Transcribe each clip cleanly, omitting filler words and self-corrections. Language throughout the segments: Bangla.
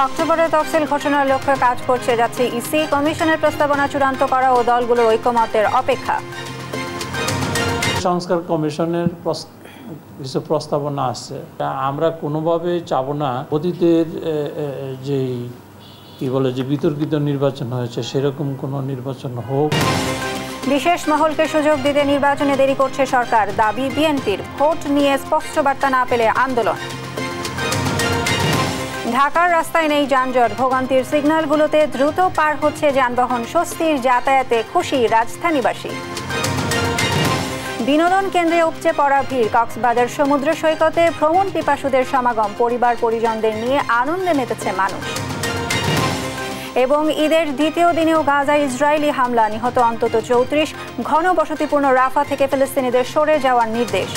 অক্টোবরে তফসিল ঘোষণার লক্ষ্যে কাজ করছে যাচ্ছে ইসি। কমিশনের প্রস্তাবনা চূড়ান্ত করা ও দলগুলোর ঐকমত্যের অপেক্ষা। সংস্কার কমিশনের কিছু প্রস্তাবনা আছে, আমরা কোনোভাবে চাব না অতীতের যেই যে বিতর্কিত নির্বাচন হয়েছে সেরকম কোনো নির্বাচন হোক। বিশেষ মহলকে সুযোগ দিতে নির্বাচনে দেরি করছে সরকার, দাবি বিএনপির। ভোট নিয়ে স্পষ্ট বার্তা না পেলে আন্দোলন। ঢাকার রাস্তায় নেই যানজট, ভোগান্তির সিগন্যালগুলোতে দ্রুত পার হচ্ছে যানবাহন। স্বস্তির যাতায়াতে খুশি রাজধানীবাসী। বিনোদন কেন্দ্রে উপচে পড়া ভিড়, কক্সবাজার সমুদ্র সৈকতে ভ্রমণ পিপাসুদের সমাগম। পরিবার পরিজনদের নিয়ে আনন্দে মেতেছে মানুষ। এবং ঈদের দ্বিতীয় দিনেও গাজায় ইসরায়েলি হামলা, নিহত অন্তত ৩৪। ঘন বসতিপূর্ণ রাফা থেকে ফিলিস্তিনিদের সরে যাওয়ার নির্দেশ।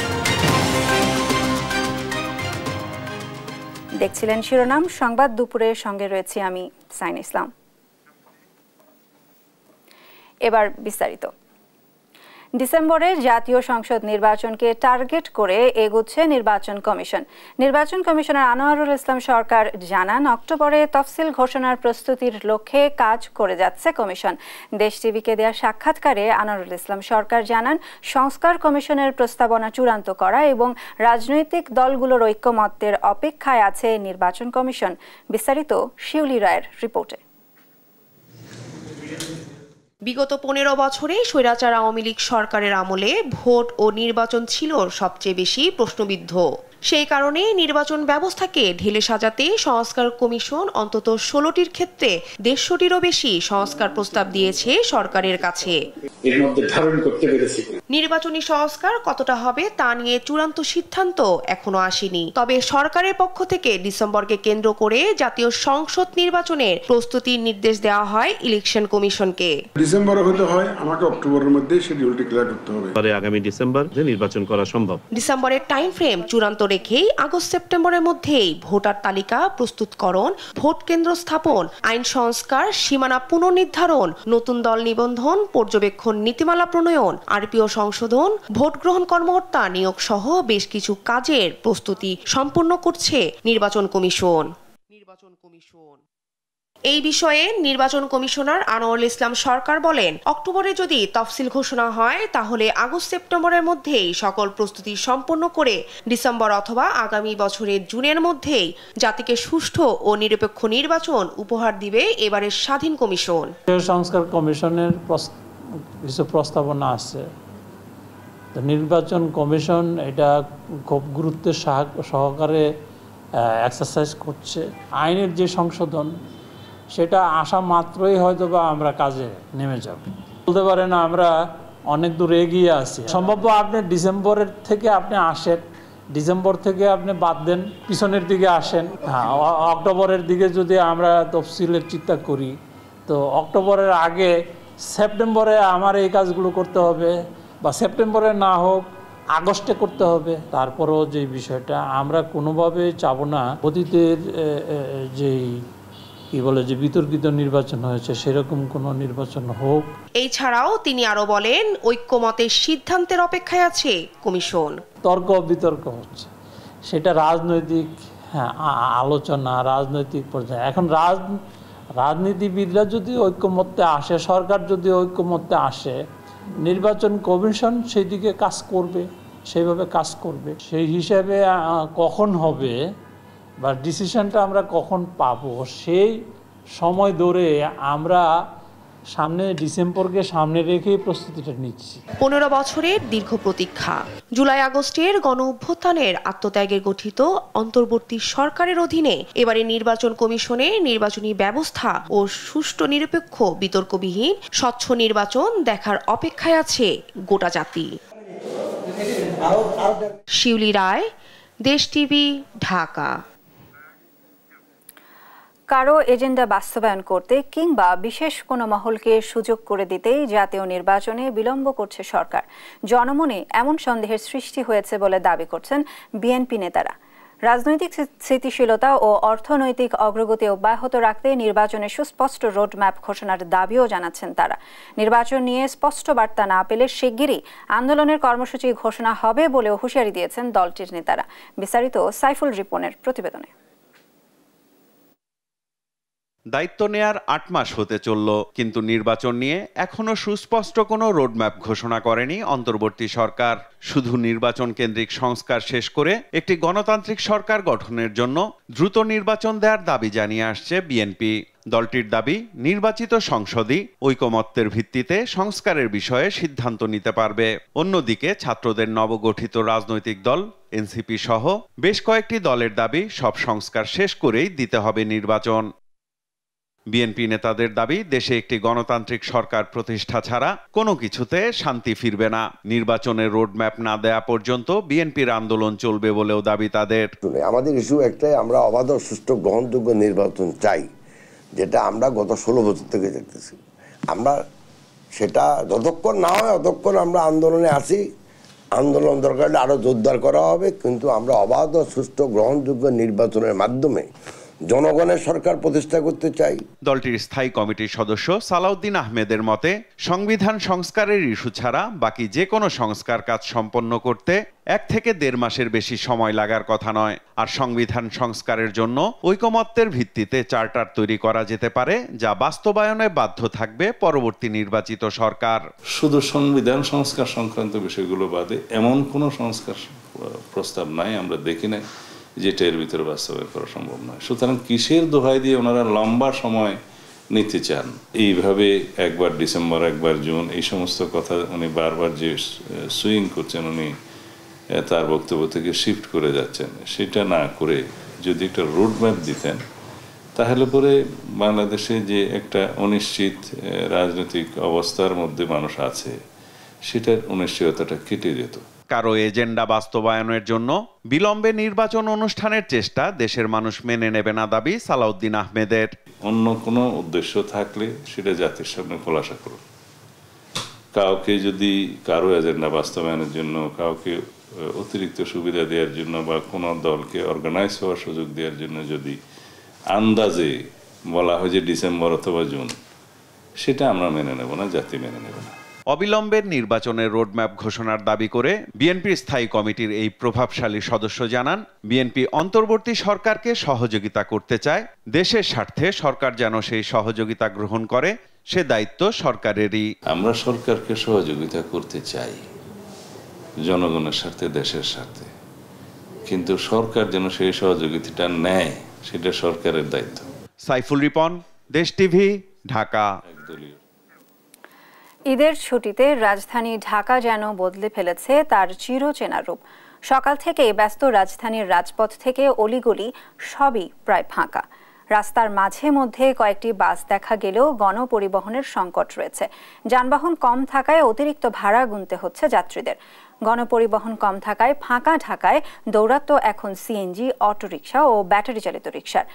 দেখছিলেন শিরোনাম সংবাদ দুপুরের, সঙ্গে রয়েছি আমি সাইন ইসলাম। এবার বিস্তারিত। ডিসেম্বরে জাতীয় সংসদ নির্বাচনকে টার্গেট করে এগোচ্ছে নির্বাচন কমিশন। নির্বাচন কমিশনার আনোয়ারুল ইসলাম সরকার জানান, অক্টোবরে তফসিল ঘোষণার প্রস্তুতির লক্ষ্যে কাজ করে যাচ্ছে কমিশন। দেশ টিভিকে দেওয়া সাক্ষাৎকারে আনোয়ারুল ইসলাম সরকার জানান, সংস্কার কমিশনের প্রস্তাবনা চূড়ান্ত করা এবং রাজনৈতিক দলগুলোর ঐকমত্যের অপেক্ষায় আছে নির্বাচন কমিশন। বিস্তারিত শিউলি রায়ের রিপোর্টে। বিগত 15 বছরে স্বৈরাচার আওয়ামী লীগ সরকারের আমলে ভোট ও নির্বাচন ছিল সবচেয়ে বেশি প্রশ্নবিদ্ধ। সেই কারণে নির্বাচন ব্যবস্থাকে ঢেলে সাজাতে সংস্কার কমিশন অন্তত 16টির ক্ষেত্রে 150টিরও বেশি সংস্কার প্রস্তাব দিয়েছে সরকারের কাছে। নির্বাচনী সংস্কার কতটা হবে তা নিয়ে চূড়ান্ত সিদ্ধান্ত এখনো আসেনি। তবে সরকারের পক্ষ থেকে ডিসেম্বরকে কেন্দ্র করে জাতীয় সংসদ নির্বাচনের প্রস্তুতির নির্দেশ দেওয়া হয় ইলেকশন কমিশনকে। ডিসেম্বরে হতে হয়, আমাকে অক্টোবরের মধ্যে শিডিউলটি ক্লিয়ার করতে হবে। পরে আগামী ডিসেম্বর নির্বাচন করা সম্ভব। ডিসেম্বরের টাইম ফ্রেম চূড়ান্ত রেখেই আগস্ট সেপ্টেম্বরের মধ্যেই ভোটার তালিকা প্রস্তুতকরণ, ভোট কেন্দ্র স্থাপন, আইন সংস্কার, সীমানা পুনর্নির্ধারণ, নতুন দল নিবন্ধন, পর্যবেক্ষণ নীতিমালা প্রণয়ন, আরপিও সংশোধন, ভোট গ্রহণ কর্মকর্তা নিয়োগ সহ বেশ কিছু কাজের প্রস্তুতি সম্পন্ন করছে নির্বাচন কমিশন। এই বিষয়ে নির্বাচন কমিশনার আনোয়ারুল ইসলাম সরকার বলেন, অক্টোবরে যদি তফসিল ঘোষণা হয় তাহলে আগস্ট সেপ্টেম্বরের মধ্যেই সকল প্রস্তুতি সম্পন্ন করে ডিসেম্বর অথবা আগামী বছরের জুনের মধ্যেই জাতিকে সুষ্ঠু ও নিরপেক্ষ নির্বাচন উপহার দিবে এবারের স্বাধীন কমিশন। সংস্কার কমিশনের কিছু প্রস্তাবনা আছে, নির্বাচন কমিশন এটা খুব গুরুত্বের সহকারে এক্সারসাইজ করছে। আইনের যে সংশোধন সেটা আসা মাত্রই হয়তো বা আমরা কাজে নেমে যাব, বলতে পারেন আমরা অনেক দূর এগিয়ে আছি। সম্ভব আপনি ডিসেম্বরের থেকে আপনি আসেন, ডিসেম্বর থেকে আপনি বাদ দেন, পিছনের দিকে আসেন। হ্যাঁ, অক্টোবরের দিকে যদি আমরা তফসিলের চিন্তা করি তো অক্টোবরের আগে সেপ্টেম্বরে আমার এই কাজগুলো করতে হবে, বা সেপ্টেম্বরে না হোক আগস্টে করতে হবে। তারপরেও যে বিষয়টা আমরা কোনোভাবে চাব না অতীতের যেই যে বিতর্কিত নির্বাচন হয়েছে সেরকম কোনো নির্বাচন হোক। এই ছাড়াও তিনি আরো বলেন, ঐক্যমতের সিদ্ধান্তের অপেক্ষায় আছে কমিশন। তর্ক বিতর্ক হচ্ছে, সেটা রাজনৈতিক আলোচনা, রাজনৈতিক পর্যায়ে। এখন রাজনীতিবিদরা যদি ঐক্যমত্যে আসে, সরকার যদি ঐক্যমত্যে আসে, নির্বাচন কমিশন সেই দিকে কাজ করবে, সেইভাবে কাজ করবে। সেই হিসাবে কখন হবে বা ডিসিশনটা আমরা কখন পাবো সেই সময় ধরে আমরা ডিসেম্বরকে সামনে রেখে প্রস্তুতিটা নিচ্ছি। 15 বছরের দীর্ঘ প্রতীক্ষা। জুলাই আগস্টের গণ অভ্যুত্থানের আত্মত্যাগে গঠিত অন্তর্বর্তী সরকারের অধীনে এবারে নির্বাচন কমিশনে নির্বাচনী ব্যবস্থা ও সুষ্ঠু নিরপেক্ষ বিতর্কবিহীন স্বচ্ছ নির্বাচন দেখার অপেক্ষায় আছে গোটা জাতি। শিউলি রায়, দেশ টিভি, ঢাকা। কারো এজেন্ডা বাস্তবায়ন করতে কিংবা বিশেষ কোনো মহলকে সুযোগ করে দিতেই জাতীয় নির্বাচনে বিলম্ব করছে সরকার। জনমনে এমন সন্দেহের সৃষ্টি হয়েছে বলে দাবি করছেন বিএনপি নেতারা। রাজনৈতিক স্থিতিশীলতা ও অর্থনৈতিক অগ্রগতি অব্যাহত রাখতে নির্বাচনে সুস্পষ্ট রোডম্যাপ ঘোষণার দাবিও জানাচ্ছেন তারা। নির্বাচন নিয়ে স্পষ্ট বার্তা না পেলে শিগগিরই আন্দোলনের কর্মসূচি ঘোষণা হবে বলেও হুঁশিয়ারি দিয়েছেন দলটির নেতারা। বিস্তারিত সাইফুল রিপনের প্রতিবেদনে। দায়িত্ব নেয়ার 8 মাস হতে চলল, কিন্তু নির্বাচন নিয়ে এখনো সুস্পষ্ট কোনো রোডম্যাপ ঘোষণা করেনি অন্তর্বর্তী সরকার। শুধু নির্বাচন কেন্দ্রিক সংস্কার শেষ করে একটি গণতান্ত্রিক সরকার গঠনের জন্য দ্রুত নির্বাচন দেওয়ার দাবি জানিয়ে আসছে বিএনপি। দলটির দাবি, নির্বাচিত সংসদই ঐকমত্যের ভিত্তিতে সংস্কারের বিষয়ে সিদ্ধান্ত নিতে পারবে। অন্যদিকে ছাত্রদের নবগঠিত রাজনৈতিক দল এনসিপি সহ বেশ কয়েকটি দলের দাবি, সব সংস্কার শেষ করেই দিতে হবে নির্বাচন। বিএনপি নেতাদের দাবি, দেশে একটি গণতান্ত্রিক সরকার প্রতিষ্ঠা ছাড়া কোনো কিছুতে শান্তি ফিরবে না। নির্বাচনের রোডম্যাপ না দেয়া পর্যন্ত বিএনপির আন্দোলন চলবে বলেও দাবি তাদের। আমাদের ইস্যু একটাই, আমরা অবাধ সুষ্ঠু গ্রহণযোগ্য নির্বাচন চাই, যেটা আমরা গত 16 বছর থেকে দেখতেছি। আমরা সেটা যতক্ষণ না হয় ততক্ষণ আমরা আন্দোলনে আছি। আন্দোলন দরকার হলে আরো জোরদার করা হবে, কিন্তু আমরা অবাধ সুষ্ঠু গ্রহণযোগ্য নির্বাচনের মাধ্যমে জনগণের সরকার প্রতিষ্ঠা করতে চাই। দলটির স্থায়ী কমিটির সদস্য সালাউদ্দিন আহমেদের মতে, সংবিধান সংস্কারের ইস্যু ছাড়া বাকি যে কোনো সংস্কার কাজ সম্পন্ন করতে 1 থেকে 1.5 মাসের বেশি সময় লাগার কথা নয়। আর সংবিধান সংস্কারের জন্য ঐকমত্যের ভিত্তিতে চার্টার তৈরি করা যেতে পারে, যা বাস্তবায়নে বাধ্য থাকবে পরবর্তী নির্বাচিত সরকার। শুধু সংবিধান সংস্কার সংক্রান্ত বিষয়গুলো বাদে এমন কোনো সংস্কার প্রস্তাব নাই, আমরা দেখি নাই যেটা এর ভিতরে বাস্তবায়ন করা সম্ভব নয়। সুতরাং কিসের দোহাই দিয়ে ওনারা লম্বা সময় নিতে চান? এইভাবে একবার ডিসেম্বর, একবার জুন, এই সমস্ত কথা উনি বারবার যে সুইং করছেন, উনি তার বক্তব্য থেকে শিফট করে যাচ্ছেন। সেটা না করে যদি একটা রোডম্যাপ দিতেন, তাহলে পরে বাংলাদেশে যে একটা অনিশ্চিত রাজনৈতিক অবস্থার মধ্যে মানুষ আছে, সেটার অনিশ্চয়তাটা কেটে যেত। কারো এজেন্ডা বাস্তবায়নের জন্য বিলম্বে নির্বাচন অনুষ্ঠানের চেষ্টা দেশের মানুষ মেনে নেবে না, দাবি সালাউদ্দিন আহমেদের। অন্য কোনো উদ্দেশ্য থাকলে সেটা জাতির সামনে খোলাসা করুন। কাউকে যদি কারো এজেন্ডা বাস্তবায়নের জন্য, কাউকে অতিরিক্ত সুবিধা দেওয়ার জন্য বা কোনো দলকে অর্গানাইজ হওয়ার সুযোগ দেওয়ার জন্য যদি আন্দাজে বলা হয় যে ডিসেম্বর অথবা জুন, সেটা আমরা মেনে নেব না, জাতি মেনে নেবে না। অবিলম্বে নির্বাচনের রোডম্যাপ ঘোষণার দাবি করে বিএনপির স্থায়ী কমিটির এই প্রভাবশালী সদস্য জানান, বিএনপি অন্তর্বর্তী সরকারকে সহযোগিতা করতে চায়। দেশের স্বার্থে সরকার যেন সেই সহযোগিতা গ্রহণ করে, সে দায়িত্ব সরকারেরই। আমরা সরকারকে সহযোগিতা করতে চাই জনগণের স্বার্থে, দেশের স্বার্থে, কিন্তু সরকার যেন সেই সহযোগিতাটা নেয়, সেটা সরকারের দায়িত্ব। সাইফুল রিপন, দেশ টিভি, ঢাকা। ঈদের ছুটিতে রাজধানী ঢাকা যেন বদলে ফেলেছে তার চিরচেনা রূপ। সকাল থেকে ব্যস্ত রাজধানীর রাজপথ থেকে অলিগলি সবই প্রায় ফাঁকা। রাস্তার মাঝে মধ্যে কয়েকটি বাস দেখা গেলেও গণপরিবহনের সংকট রয়েছে। যানবাহন কম থাকায় অতিরিক্ত ভাড়া গুনতে হচ্ছে যাত্রীদের। গণপরিবহন কম থাকায় ফাঁকা ঢাকায় দৌরাত্ম্য এখন সিএনজি, অটোরিকশা ও ব্যাটারি চালিত রিকশার।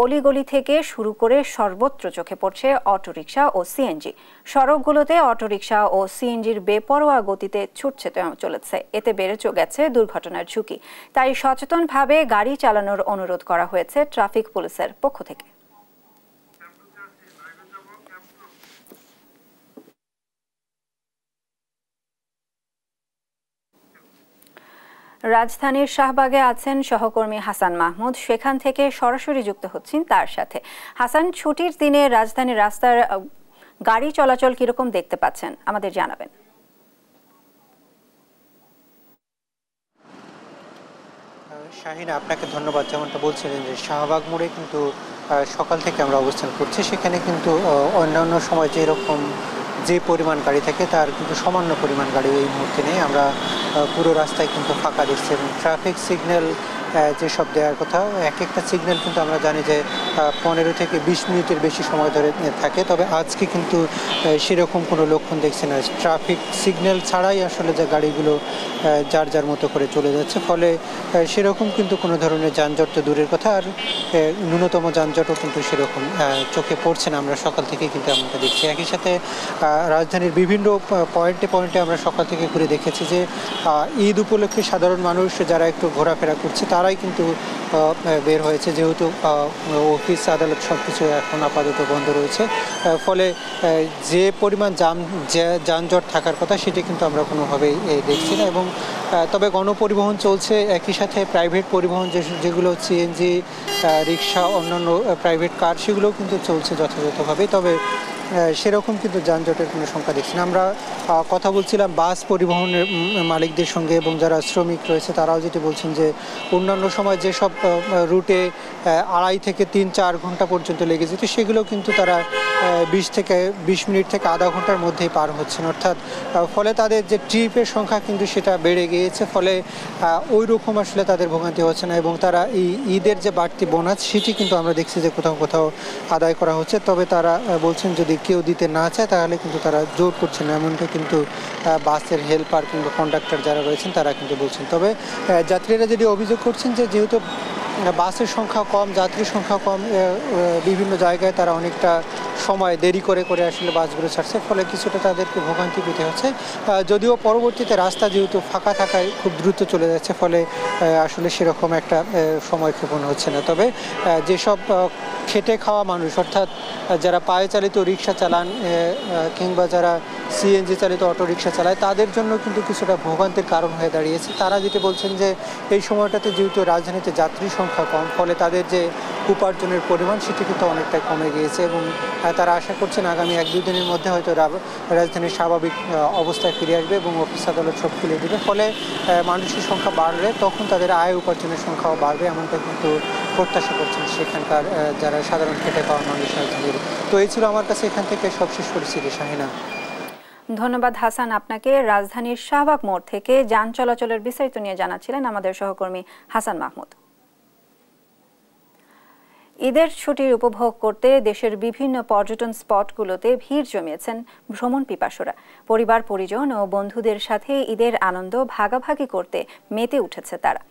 অলিগলি থেকে শুরু করে সর্বত্র চোখে পড়ছে অটোরিকশা ও সিএনজি। সড়কগুলোতে অটোরিকশা ও সিএনজির বেপরোয়া গতিতে ছুটছে চলেছে। এতে বেড়ে গেছে দুর্ঘটনার ঝুঁকি। তাই সচেতনভাবে গাড়ি চালানোর অনুরোধ করা হয়েছে ট্রাফিক পুলিশের পক্ষ থেকে। রাজধানীর শাহবাগে আছেন সহকর্মী হাসান মাহমুদ, সেখান থেকে সরাসরি যুক্ত হচ্ছেন তার সাথে। হাসান, ছুটির দিনে রাজধানীর রাস্তার গাড়ি চলাচল কিরকম দেখতে পাচ্ছেন আমাদের জানাবেন। শাহিনা, আপনাকে ধন্যবাদ। যেমনটা বলছিলেন যে শাহবাগ মোড়ে কিন্তু সকাল থেকে আমরা অবস্থান করছি, সেখানে কিন্তু অন্যান্য সময় যেরকম যে পরিমাণ গাড়ি থাকে তার কিন্তু সামান্য পরিমাণ গাড়ি এই মুহূর্তে নেই। আমরা পুরো রাস্তায় কিন্তু ফাঁকা দেখছি এবং ট্রাফিক সিগন্যাল যেসব দেওয়ার কথা, এক একটা সিগন্যাল কিন্তু আমরা জানি যে 15 থেকে 20 মিনিটের বেশি সময় ধরে থাকে। তবে আজকে কিন্তু সেরকম কোনো লক্ষণ দেখছি না। ট্রাফিক সিগন্যাল ছাড়াই আসলে যে গাড়িগুলো যার যার মতো করে চলে যাচ্ছে, ফলে সেরকম কিন্তু কোনো ধরনের যানজট তো দূরের কথা, আর ন্যূনতম যানজটও কিন্তু সেরকম চোখে পড়ছে না। আমরা সকাল থেকে কিন্তু এমনটা দেখছি। একই সাথে রাজধানীর বিভিন্ন পয়েন্টে আমরা সকাল থেকে ঘুরে দেখেছি যে ঈদ উপলক্ষে সাধারণ মানুষ যারা একটু ঘোরাফেরা করছে তারাই কিন্তু বের হয়েছে, যেহেতু অফিস আদালত সব কিছু এখন আপাতত বন্ধ রয়েছে। ফলে যে পরিমাণ যানজট থাকার কথা সেটি কিন্তু আমরা কোনোভাবেই দেখছি না। এবং তবে গণপরিবহন চলছে, একই সাথে প্রাইভেট পরিবহন যেগুলো সিএনজি, রিক্সা, অন্যান্য প্রাইভেট কার সেগুলোও কিন্তু চলছে যথাযথভাবে। তবে সেরকম কিন্তু যানজটের কোনো সংখ্যা দেখছি না। আমরা কথা বলছিলাম বাস পরিবহনের মালিকদের সঙ্গে এবং যারা শ্রমিক রয়েছে তারাও যেটি বলছেন যে অন্যান্য সময় যেসব রুটে 2.5 থেকে 3-4 ঘন্টা পর্যন্ত লেগে যেত সেগুলো কিন্তু তারা 20 মিনিট থেকে আধা ঘন্টার মধ্যেই পার হচ্ছেন। অর্থাৎ ফলে তাদের যে ট্রিপের সংখ্যা কিন্তু সেটা বেড়ে গিয়েছে, ফলে ওই রকম আসলে তাদের ভোগান্তি হচ্ছে না। এবং তারা এই ঈদের যে বাড়তি বোনাস সেটি কিন্তু আমরা দেখছি যে কোথাও আদায় করা হচ্ছে। তবে তারা বলছেন যদি কেউ দিতে না চায় তাহলে কিন্তু তারা জোর করছে না, এমনটা কিন্তু বাসের হেল্পার কিংবা কন্ডাক্টর যারা রয়েছেন তারা কিন্তু বলছেন। তবে যাত্রীরা যদি অভিযোগ করছেন যে যেহেতু বাসের সংখ্যা কম, যাত্রীর সংখ্যা কম, বিভিন্ন জায়গায় তারা অনেকটা সময় দেরি করে আসলে বাসগুলো ছাড়ছে, ফলে কিছুটা তাদেরকে ভোগান্তি পেতে হচ্ছে। যদিও পরবর্তীতে রাস্তা যেহেতু ফাঁকা থাকায় খুব দ্রুত চলে যাচ্ছে, ফলে আসলে সেরকম একটা সময় ক্ষেপণ হচ্ছে না। তবে যেসব খেটে খাওয়া মানুষ, অর্থাৎ যারা পায়ে চালিত রিক্সা চালান কিংবা যারা সিএনজি চালিত অটোরিক্সা চালায় তাদের জন্য কিন্তু কিছুটা ভোগান্তির কারণ হয়ে দাঁড়িয়েছে। তারা যেটি বলছেন যে এই সময়টাতে যেহেতু রাজধানীতে যাত্রীর সংখ্যা কম, ফলে তাদের যে উপার্জনের পরিমাণ সেটি কিন্তু অনেকটাই কমে গিয়েছে এবং তারা আশা করছেন আগামী 1-2 দিনের মধ্যে হয়তো রাজধানীর স্বাভাবিক অবস্থায় ফিরে আসবে এবং অফিস আদালত সব খুলে দেবে। ফলে মানুষের সংখ্যা বাড়লে তখন তাদের আয় উপার্জনের সংখ্যাও বাড়বে, এমনটা কিন্তু প্রত্যাশা করছেন সেখানকার যারা সাধারণ খেটে খাওয়া মানুষ রাজধানীর। তো এই ছিল আমার কাছে এখান থেকে সবশেষ পরিস্থিতি। শাহিনা, ধন্যবাদ হাসান আপনাকে। রাজধানীর শাহবাগ মোড় থেকে যান চলাচলের বিস্তারিত নিয়ে জানাচ্ছিলেন আমাদের সহকর্মী হাসান মাহমুদ। ঈদের ছুটির উপভোগ করতে দেশের বিভিন্ন পর্যটন স্পটগুলোতে ভিড় জমিয়েছেন ভ্রমণ পিপাসুরা। পরিবার পরিজন ও বন্ধুদের সাথে ঈদের আনন্দ ভাগাভাগি করতে মেতে উঠেছে তারা।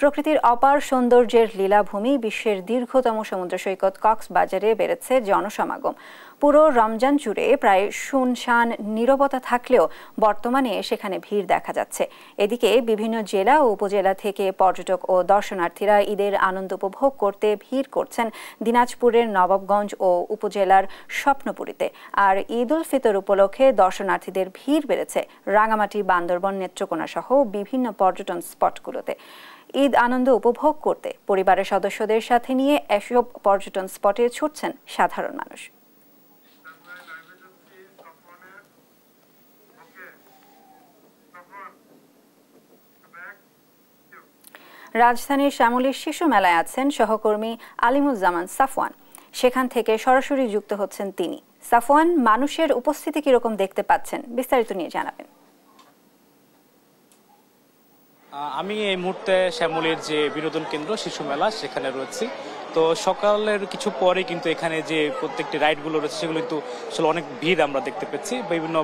প্রকৃতির অপার সৌন্দর্যের লীলাভূমি বিশ্বের দীর্ঘতম সমুদ্র সৈকত কক্সবাজারে বেড়েছে জনসমাগম। পুরো রমজান জুড়ে প্রায় শুনশান নীরবতা থাকলেও বর্তমানে সেখানে ভিড় দেখা যাচ্ছে। এদিকে বিভিন্ন জেলা ও উপজেলা থেকে পর্যটক ও দর্শনার্থীরা ঈদের আনন্দ উপভোগ করতে ভিড় করছেন দিনাজপুরের নবাবগঞ্জ ও উপজেলার স্বপ্নপুরীতে। আর ঈদ উল ফিতর উপলক্ষে দর্শনার্থীদের ভিড় বেড়েছে রাঙামাটি, বান্দরবন, নেত্রকোনা সহ বিভিন্ন পর্যটন স্পটগুলোতে। ঈদ আনন্দ উপভোগ করতে পরিবারের সদস্যদের সাথে নিয়ে এসব পর্যটন স্পটে ছুটছেন সাধারণ মানুষ। রাজধানীর শ্যামলীর শিশু মেলায় আছেন সহকর্মী আলিমুজ্জামান সাফওয়ান। সেখান থেকে সরাসরি যুক্ত হচ্ছেন তিনি। সাফওয়ান, মানুষের উপস্থিতি কিরকম দেখতে পাচ্ছেন, বিস্তারিত নিয়ে জানাবেন। আমি এই মুহূর্তে শ্যামলীর যে বিনোদন কেন্দ্র শিশু মেলা সেখানে রয়েছি। তো সকালের কিছু পরে কিন্তু এখানে যে প্রত্যেকটি রাইডগুলো রয়েছে সেগুলো কিন্তু আসলে অনেক ভিড় আমরা দেখতে পাচ্ছি। বিভিন্ন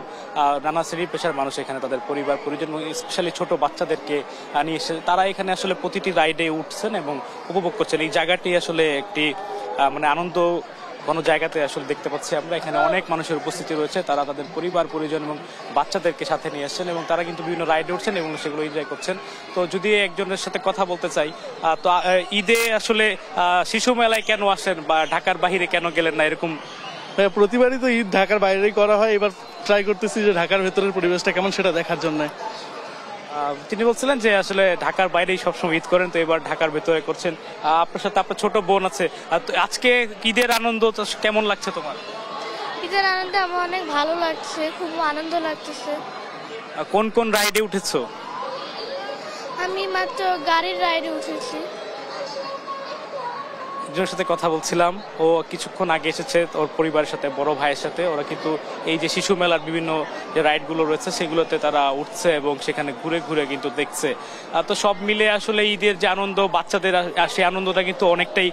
নানা শ্রেণী পেশার মানুষ এখানে তাদের পরিবার পরিজন এবং স্পেশালি ছোট বাচ্চাদেরকে নিয়ে এসে তারা এখানে আসলে প্রতিটি রাইডে উঠছেন এবং উপভোগ করছেন। এই জায়গাটি আসলে একটি মানে আনন্দ কোনো জায়গাতে আসলে দেখতে পাচ্ছি আমরা। এখানে অনেক মানুষের উপস্থিতি রয়েছে, তারা তাদের পরিবার পরিজন এবং বাচ্চাদেরকে সাথে নিয়ে আসছেন এবং তারা কিন্তু বিভিন্ন রাইডে উঠছেন এবং সেগুলো এনজয় করছেন। তো যদি একজনের সাথে কথা বলতে চাই, তো ঈদে আসলে শিশু মেলায় কেন আসেন বা ঢাকার বাইরে কেন গেলেন না? এরকম প্রতিবারই তো ঈদ ঢাকার বাইরেই করা হয়, এবার ট্রাই করতেছি যে ঢাকার ভেতরের পরিবেশটা কেমন সেটা দেখার জন্য। তিনি বলছিলেন যে আসলে ঢাকার বাইরেই সবসময় ঈদ করেন, তো এবার ঢাকার ভেতরে করছেন। আপনার সাথে আপনার ছোট বোন আছে, আজকে ঈদের আনন্দ কেমন লাগছে তোমার? ঈদের আনন্দ আমার অনেক ভালো লাগছে, খুব আনন্দ লাগতেছে। কোন কোন রাইডে উঠেছো? আমি মাত্র গাড়ির রাইডে উঠেছি। একজনের সাথে কথা বলছিলাম, ও কিছুক্ষণ আগে এসেছে ওর পরিবারের সাথে, বড় ভাইয়ের সাথে। ওরা কিন্তু এই যে শিশু মেলার বিভিন্ন যে রাইডগুলো রয়েছে সেগুলোতে তারা উঠছে এবং সেখানে ঘুরে ঘুরে কিন্তু দেখছে। তো সব মিলে আসলে ঈদের যে আনন্দ বাচ্চাদের, সেই আনন্দটা কিন্তু অনেকটাই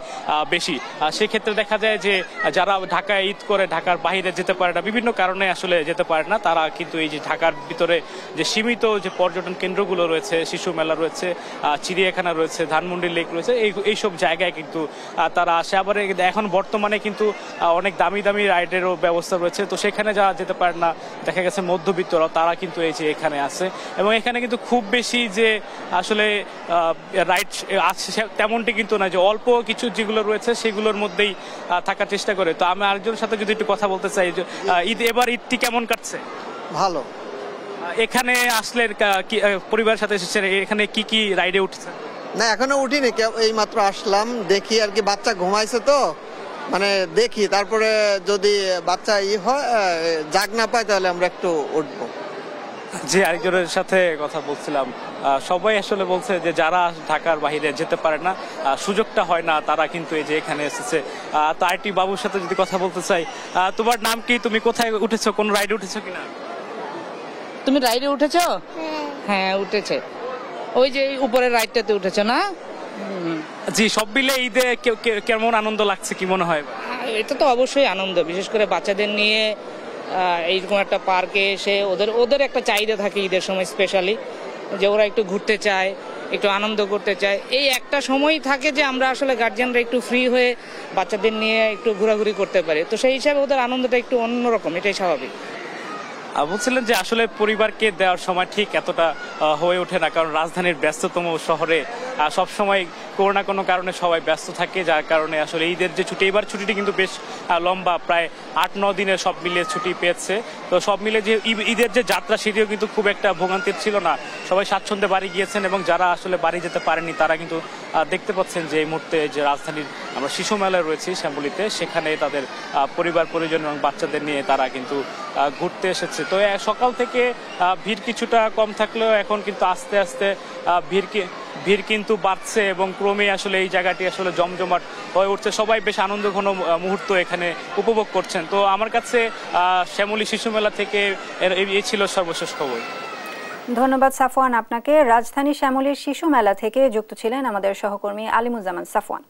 বেশি। সেক্ষেত্রে দেখা যায় যে যারা ঢাকায় ঈদ করে ঢাকার বাইরে যেতে পারে না, বিভিন্ন কারণে আসলে যেতে পারে না, তারা কিন্তু এই যে ঢাকার ভিতরে যে সীমিত যে পর্যটন কেন্দ্রগুলো রয়েছে, শিশু মেলা রয়েছে, চিড়িয়াখানা রয়েছে, ধানমন্ডি লেক রয়েছে, এইসব জায়গায় কিন্তু তারা আসে। আবার এখন বর্তমানে কিন্তু অনেক দামি দামি রাইডেরও ব্যবস্থা রয়েছে, তো সেখানে যারা যেতে পারে না, দেখা গেছে মধ্যবিত্তরা, তারা কিন্তু এই যে এখানে আসে। এবং এখানে কিন্তু খুব বেশি যে আসলে রাইড আছে তেমনটি কিন্তু না, যে অল্প কিছু যেগুলো রয়েছে সেগুলোর মধ্যেই থাকার চেষ্টা করে। তো আমি আরেকজনের সাথে যদি একটু কথা বলতে চাই, যে এবার ঈদটি কেমন কাটছে? ভালো। এখানে আসলে পরিবারের সাথে এসেছেন, এখানে কি কি রাইডে উঠছেন? না এখনো উঠিনি, এই মাত্র আসলাম, দেখি আর কি, বাচ্চা ঘুমাইছে তো মানে দেখি, তারপরে যদি বাচ্চা হয় জাগ না পায় তাহলে আমরা একটু উঠবো। যে আরেকজনের সাথে কথা বলছিলাম, সবাই আসলে বলছে যে যারা ঢাকার বাইরে যেতে পারে না, সুযোগটা হয় না, তারা কিন্তু এই যে এখানে এসেছে। তো আইটি বাবুর সাথে যদি কথা বলতে চাই, তোমার নাম কি, তুমি কোথায় উঠেছো, কোন রাইডে উঠেছো কিনা? তুমি রাইডে উঠেছো? হ্যাঁ উঠেছে, ওই যে উপরের রাইডটাতে উঠেছো না? জি, সব মিলে ঈদে কেমন আনন্দ লাগছে, কি মনে হয়? এটা তো অবশ্যই আনন্দ, বিশেষ করে বাচ্চাদের নিয়ে এইরকম একটা পার্কে এসে ওদের একটা চাহিদা থাকে ঈদের সময় স্পেশালি, যে ওরা একটু ঘুরতে চায়, একটু আনন্দ করতে চায়। এই একটা সময়ই থাকে যে আমরা আসলে গার্জিয়ানরা একটু ফ্রি হয়ে বাচ্চাদের নিয়ে একটু ঘোরাঘুরি করতে পারি, তো সেই হিসাবে ওদের আনন্দটা একটু অন্যরকম, এটাই স্বাভাবিক। বলছিলেন যে আসলে পরিবারকে দেওয়ার সময় ঠিক এতটা হয়ে ওঠে না, কারণ রাজধানীর ব্যস্ততম শহরে সবসময় কোনো না কোনো কারণে সবাই ব্যস্ত থাকে, যার কারণে আসলে ঈদের যে ছুটি, এবার ছুটিটি কিন্তু বেশ লম্বা, প্রায় 8-9 দিনের সব মিলিয়ে ছুটি পেয়েছে। তো সব মিলে যে ঈদের যে যাত্রা, সেটিও কিন্তু খুব একটা ভোগান্তির ছিল না, সবাই স্বাচ্ছন্দ্যে বাড়ি গিয়েছেন। এবং যারা আসলে বাড়ি যেতে পারেনি তারা কিন্তু দেখতে পাচ্ছেন যে এই মুহূর্তে যে রাজধানীর আমরা শিশু মেলায় রয়েছি শ্যামলীতে, সেখানে তাদের পরিবার পরিজন এবং বাচ্চাদের নিয়ে তারা কিন্তু ঘুরতে এসেছে। তো সকাল থেকে ভিড় কিছুটা কম থাকলেও এখন কিন্তু আস্তে আস্তে ভিড় কিন্তু বাড়ছে এবং ক্রমে আসলে এই জায়গাটি আসলে জমজমাট হয়ে উঠছে। সবাই বেশ আনন্দঘন মুহূর্ত এখানে উপভোগ করছেন। তো আমার কাছে শ্যামলী শিশু মেলা থেকে এই ছিল সর্বশেষ খবর। ধন্যবাদ সাফওয়ান আপনাকে। রাজধানী শ্যামলীর শিশু মেলা থেকে যুক্ত ছিলেন আমাদের সহকর্মী আলিমুজ্জামান সাফওয়ান।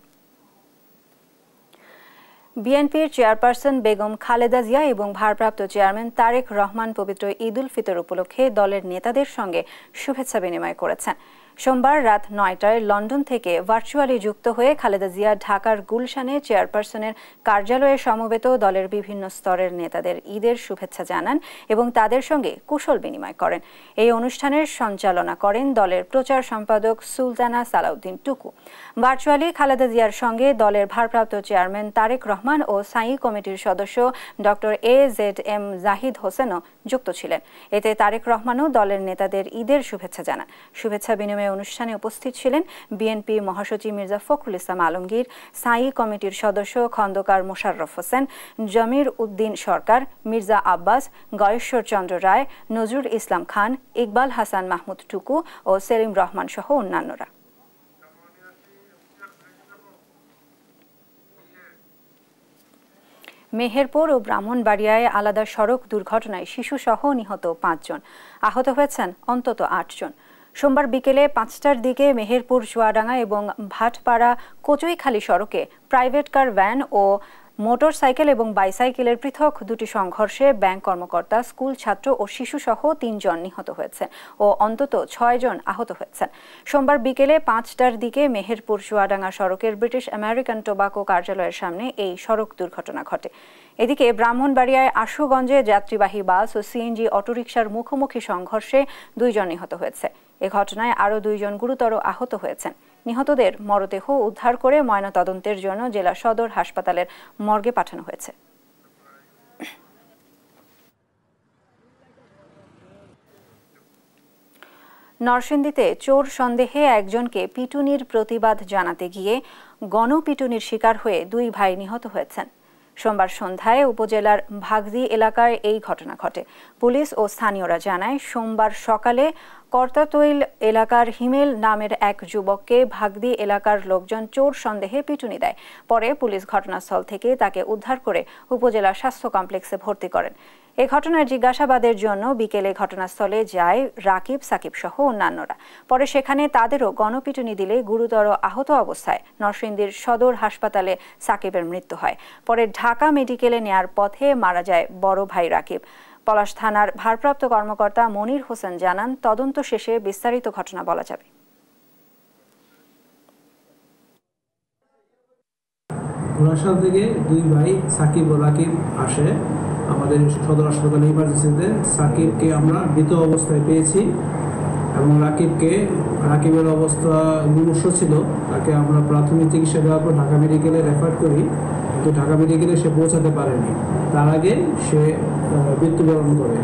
বিএনপির চেয়ারপারসন বেগম খালেদা জিয়া এবং ভারপ্রাপ্ত চেয়ারম্যান তারেক রহমান পবিত্র ঈদ উল ফিতর উপলক্ষে দলের নেতাদের সঙ্গে শুভেচ্ছা বিনিময় করেছেন। সোমবার রাত 9টায় লন্ডন থেকে ভার্চুয়ালি যুক্ত হয়ে খালেদা জিয়া ঢাকার গুলশানে চেয়ারপারসনের কার্যালয়ে সমবেত দলের বিভিন্ন স্তরের নেতাদের ঈদের শুভেচ্ছা জানান এবং তাদের সঙ্গে কুশল বিনিময় করেন। এই অনুষ্ঠানের সঞ্চালনা করেন দলের প্রচার সম্পাদক সুলতানা সালাউদ্দিন টুকু। ভার্চুয়ালি খালেদা জিয়ার সঙ্গে দলের ভারপ্রাপ্ত চেয়ারম্যান তারেক রহমান ও স্থায়ী কমিটির সদস্য ডক্টর AZM জাহিদ হোসেনও যুক্ত ছিলেন। এতে তারেক রহমানও দলের নেতাদের ঈদের শুভেচ্ছা জানান। শুভেচ্ছা বিনিময় অনুষ্ঠানে উপস্থিত ছিলেন বিএনপি মহাসচিব মির্জা ফখরুল ইসলাম আলমগীর, স্থায়ী কমিটির সদস্য খন্দকার মোশাররফ হোসেন, জমির উদ্দিন সরকার, মির্জা আব্বাস, গয়েশ্বর চন্দ্র রায়, নজরুল ইসলাম খান, ইকবাল হাসান মাহমুদ টুকু ও সেলিম রহমান সহ অন্যান্যরা। মেহেরপুর ও ব্রাহ্মণবাড়িয়ায় আলাদা সড়ক দুর্ঘটনায় শিশুসহ নিহত 5 জন, আহত হয়েছেন অন্তত 8 জন। সোমবার বিকেলে 5টার দিকে মেহেরপুর চুয়াডাঙ্গা এবং ভাটপাড়া কচুইখালী সড়কে প্রাইভেট কার, ভ্যান ও মোটর সাইকেল এবং বাইসাইকেলের পৃথক দুটি সংঘর্ষে ব্যাংক কর্মকর্তা, স্কুল ছাত্র ও শিশুসহ 3 জন নিহত হয়েছে ও অন্তত 6 জন আহত হয়েছেন। সোমবার বিকেলে 5টার দিকে মেহেরপুর চুয়াডাঙ্গা সড়কের ব্রিটিশ আমেরিকান টোবাকো কার্যালয়ের সামনে এই সড়ক দুর্ঘটনা ঘটে। এদিকে ব্রাহ্মণবাড়িয়ায় আশুগঞ্জে যাত্রীবাহী বাস ও সিএনজি অটোরিকশার মুখোমুখি সংঘর্ষে 2 জন নিহত হয়েছে। এ ঘটনায় আরও 2 জন গুরুতর আহত হয়েছেন। নিহতদের মরদেহ উদ্ধার করে ময়নাতদন্তের জন্য জেলা সদর হাসপাতালের মর্গে পাঠানো হয়েছে। নরসিংদীতে চোর সন্দেহে একজনকে পিটুনির প্রতিবাদ জানাতে গিয়ে গণপিটুনির শিকার হয়ে 2 ভাই নিহত হয়েছেন। সোমবার সন্ধ্যায় উপজেলার ভাগদি এলাকায় এই ঘটনা ঘটে। পুলিশ ও স্থানীয়রা জানায়, সোমবার সকালে কর্তাতৈল এলাকার হিমেল নামের এক যুবককে ভাগদি এলাকার লোকজন চোর সন্দেহে পিটুনি দেয়। পরে পুলিশ ঘটনাস্থল থেকে তাকে উদ্ধার করে উপজেলা স্বাস্থ্য কমপ্লেক্সে ভর্তি করেন। এ ঘটনার জিজ্ঞাসাবাদের জন্য বিকেলে ঘটনাস্থলে যায় রাকিব, সাকিব সহ অন্যান্যরা। পরে সেখানে তাদেরও গণপিটুনি দিলে গুরুতর আহত অবস্থায় নরসিংদীর সদর হাসপাতালে সাকিবের মৃত্যু হয়। পরে ঢাকা মেডিকেলে নেয়ার পথে মারা যায় বড় ভাই রাকিব। পলাশ থানার ভারপ্রাপ্ত কর্মকর্তা মনির হোসেন জানান, তদন্ত শেষে বিস্তারিত ঘটনা বলা যাবে। ঘোড়াশাল থেকে দুই ভাই সাকিব ও রাকিব আসে আমাদের সদর হাসপাতাল ইমার্জেন্সিতে। সাকিবকে আমরা মৃত অবস্থায় পেয়েছি এবং রাকিবের অবস্থা মুমূর্ষু ছিল। তাকে আমরা প্রাথমিক চিকিৎসা দেওয়ার পর ঢাকা মেডিকেলে রেফার করি, কিন্তু ঢাকা মেডিকেলে সে পৌঁছাতে পারেনি। তার আগে সে মৃত্যুবরণ করে।